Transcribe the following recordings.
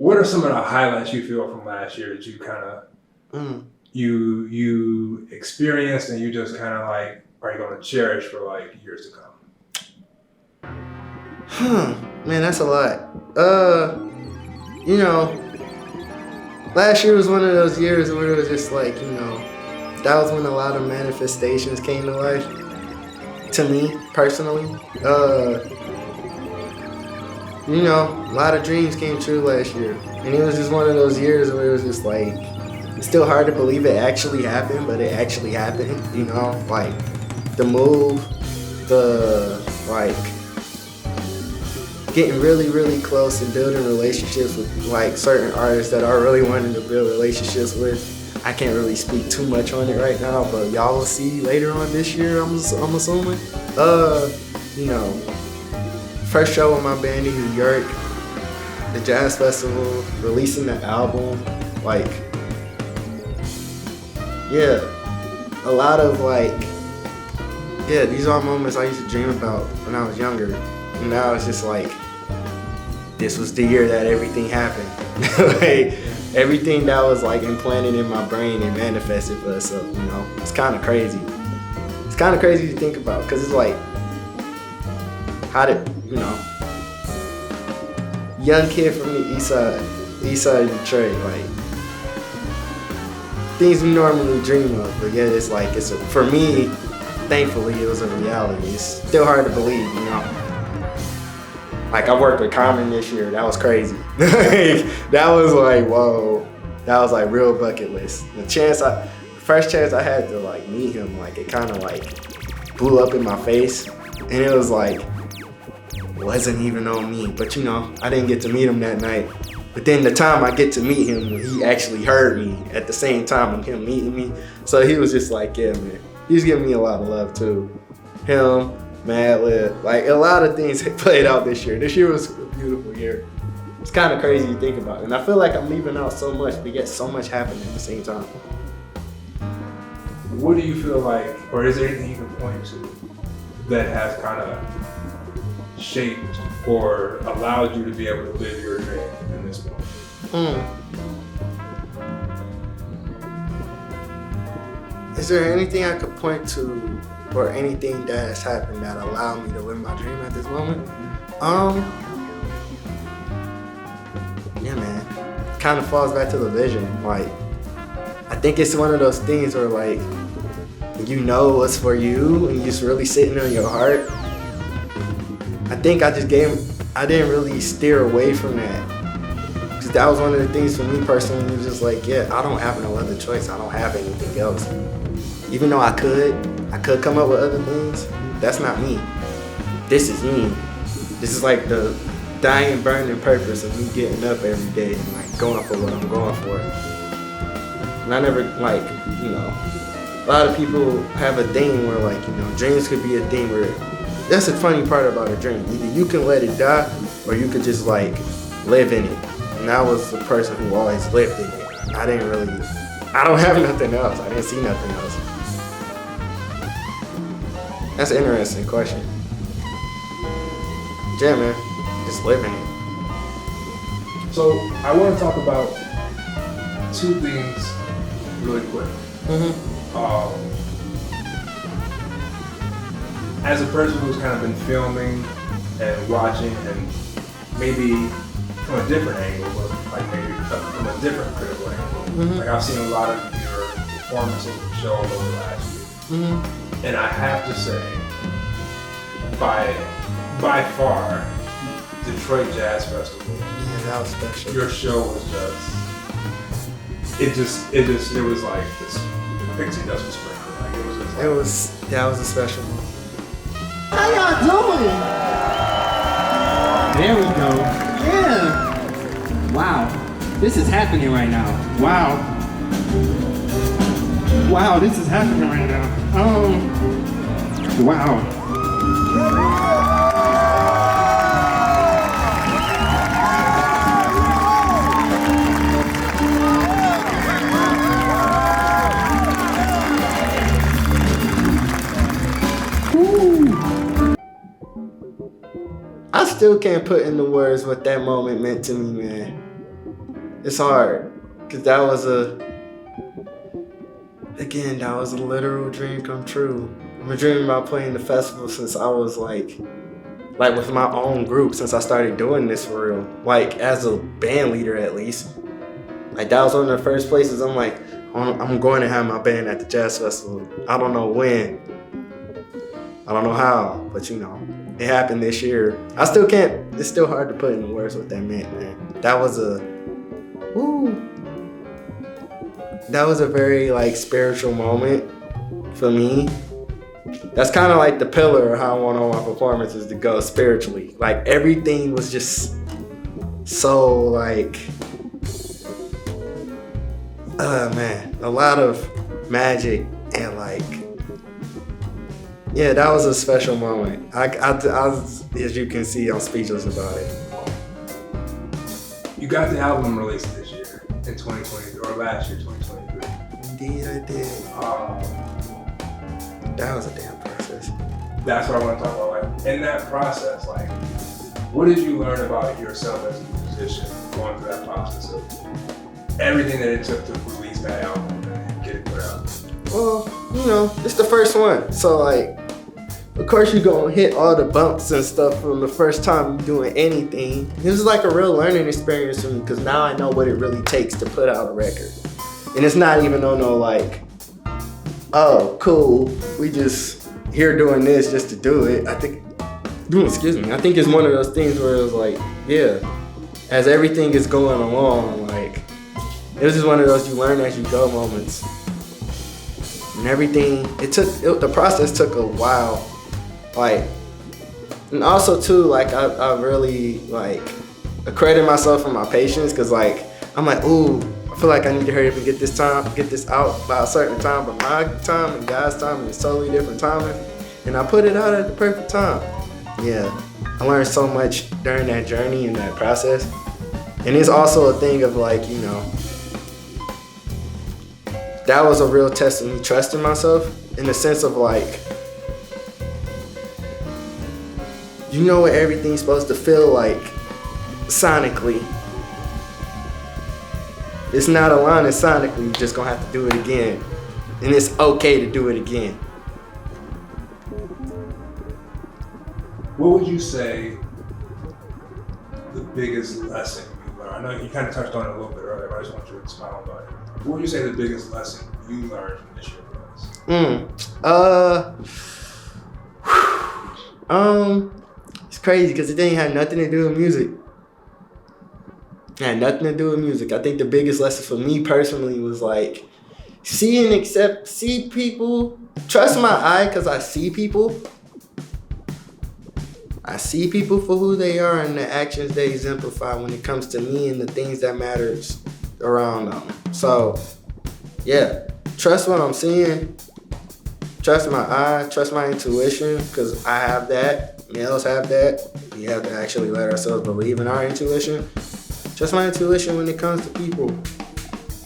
what are some of the highlights you feel from last year that you kind of you experienced and you just kind of like are you going to cherish for like years to come? Man, that's a lot. You know, last year was one of those years where it was just like, you know, that was when a lot of manifestations came to life. To me, personally. You know, a lot of dreams came true last year. And it was just one of those years where it was just like, it's still hard to believe it actually happened, but it actually happened, you know? Like, the move, getting really, really close and building relationships with like certain artists that I really wanted to build relationships with. I can't really speak too much on it right now, but y'all will see later on this year, I'm assuming. You know, first show with my band in New York, the Jazz Festival, releasing the album, like, yeah, a lot of like, yeah, these are moments I used to dream about when I was younger. And now it's just like, this was the year that everything happened. Like, everything that was like implanted in my brain and manifested for itself, you know? It's kind of crazy. It's kind of crazy to think about, because it's like, how did, you know, young kid from the east side of Detroit, like, things we normally dream of, but yet it's like, for me, thankfully, it was a reality. It's still hard to believe, you know? Like, I worked with Common this year. That was crazy. That was like, whoa. That was like real bucket list. First chance I had to like meet him, like it kind of like blew up in my face. And it was like, wasn't even on me. But you know, I didn't get to meet him that night. But then the time I get to meet him, he actually heard me at the same time of him meeting me. So he was just like, yeah, man. He was giving me a lot of love too. Him, Madlib, like a lot of things played out this year. This year was a beautiful year. It's kind of crazy to think about. And I feel like I'm leaving out so much, but yet so much happened at the same time. What do you feel like, or is there anything you can point to that has kind of shaped or allowed you to be able to live your dream in this moment? Is there anything I could point to or anything that has happened that allowed me to live my dream at this moment? Yeah, man. Kind of falls back to the vision. Like, I think it's one of those things where like, you know what's for you and just really sitting on your heart. I think I didn't really steer away from that. Because that was one of the things for me personally. It was just like, yeah, I don't have no other choice. I don't have anything else. Even though I could come up with other things, that's not me. This is me. This is like the dying, burning purpose of me getting up every day and like going for what I'm going for. And I never like, you know, a lot of people have a thing where like, you know, dreams could be a thing where, that's the funny part about a dream. Either you can let it die or you could just like live in it. And I was the person who always lived in it. I don't have nothing else. I didn't see nothing else. That's an interesting question. Yeah, man, just living it. So I want to talk about two things really quick. As a person who's kind of been filming and watching and maybe from a different angle, but like maybe from a different critical angle. Like I've seen a lot of your performances and shows over the last year. And I have to say, by far, Detroit Jazz Festival. Yeah, that was special. Your show was it was like this pixie dust was sprinkling. Like it was just like, that was a special one. How y'all doing? There we go. Yeah. Wow. This is happening right now. Wow. Wow, this is happening right now. Wow. I still can't put into words what that moment meant to me, man. It's hard. Cause that was a literal dream come true. I've been dreaming about playing the festival since I was like with my own group, since I started doing this for real. Like as a band leader at least. Like that was one of the first places I'm like, I'm going to have my band at the jazz festival. I don't know when. I don't know how, but you know, it happened this year. I still can't, it's still hard to put into words what that meant, man. That was a very like spiritual moment for me. That's kind of like the pillar of how I want all my performances to go spiritually. Like everything was just so like, man, a lot of magic and like, yeah, that was a special moment. I was, as you can see, I'm speechless about it. You got the album released this year in 2023, or last year, 2023. Indeed, I did. That was a damn process. That's what I want to talk about. Like in that process, like, what did you learn about yourself as a musician going through that process of everything that it took to release that album and get it put out? Well, you know, it's the first one, so like, of course you're gonna hit all the bumps and stuff from the first time you're doing anything. This is like a real learning experience for me because now I know what it really takes to put out a record. And it's not even on no like, oh, cool, we just here doing this just to do it. I think it's one of those things where it was like, yeah, as everything is going along, like, it was just one of those you learn as you go moments. And everything, the process took a while. Like, and also too, like, I really, like, accredit myself for my patience, because, like, I'm like, ooh, I feel like I need to hurry up and get this out by a certain time, but my time and God's time is totally different timing, and I put it out at the perfect time. Yeah, I learned so much during that journey and that process. And it's also a thing of, like, you know, that was a real test of me trusting myself in the sense of, like, you know what everything's supposed to feel like sonically. It's not aligning sonically, you're just gonna have to do it again. And it's okay to do it again. What would you say the biggest lesson you learned? I know you kind of touched on it a little bit earlier, but I just want you to expound on it. What would you say the biggest lesson you learned from this year was? It's crazy because it didn't have nothing to do with music. It had nothing to do with music. I think the biggest lesson for me personally was like, see people, trust my eye because I see people. I see people for who they are and the actions they exemplify when it comes to me and the things that matters around them. So, yeah, trust what I'm seeing. Trust my eye, trust my intuition, because I have that. Males have that. We have to actually let ourselves believe in our intuition. Trust my intuition when it comes to people.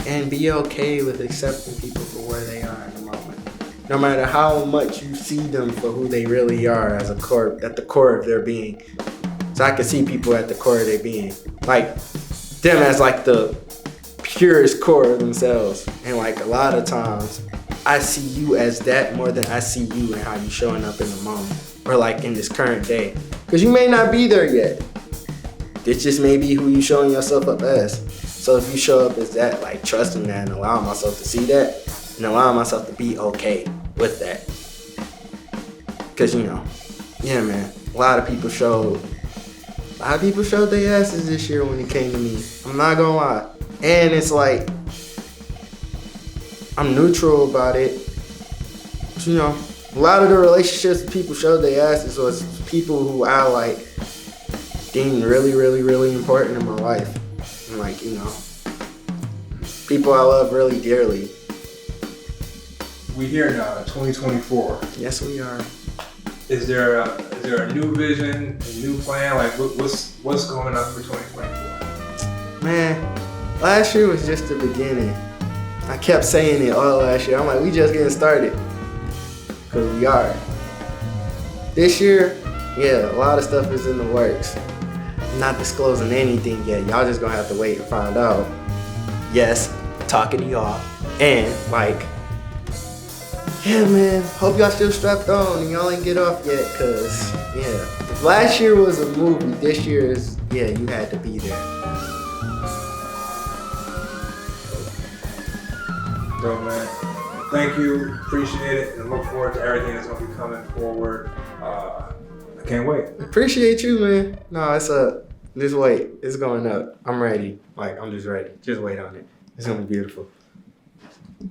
And be okay with accepting people for where they are in the moment. No matter how much you see them for who they really are at the core of their being. So I can see people at the core of their being. Like, them as like the purest core of themselves. And like a lot of times, I see you as that more than I see you and how you showing up in the moment. Or like in this current day. Because you may not be there yet. This just may be who you showing yourself up as. So if you show up as that, like trusting that and allowing myself to see that, and allowing myself to be okay with that. Because, you know, yeah, man, a lot of people showed their asses this year when it came to me. I'm not gonna lie. And it's like, I'm neutral about it. But, you know, a lot of the relationships people showed their asses was people who I like deemed really, really, really important in my life. And like, you know, people I love really dearly. We here now, 2024. Yes, we are. Is there a new vision, a new plan? Like, what's going up for 2024? Man, last year was just the beginning. I kept saying it all last year. I'm like, we just getting started. Because we are. This year, yeah, a lot of stuff is in the works. not disclosing anything yet. Y'all just gonna have to wait and find out. Yes, talking to y'all. And like, yeah, man, hope y'all still strapped on and y'all ain't get off yet, cause yeah. If last year was a movie, this year is, yeah, you had to be there. So, man, thank you, appreciate it, and look forward to everything that's gonna be coming forward. I can't wait. Appreciate you, man. No, it's up. Just wait. It's going up. I'm ready. Like, I'm just ready. Just wait on it. It's gonna be beautiful.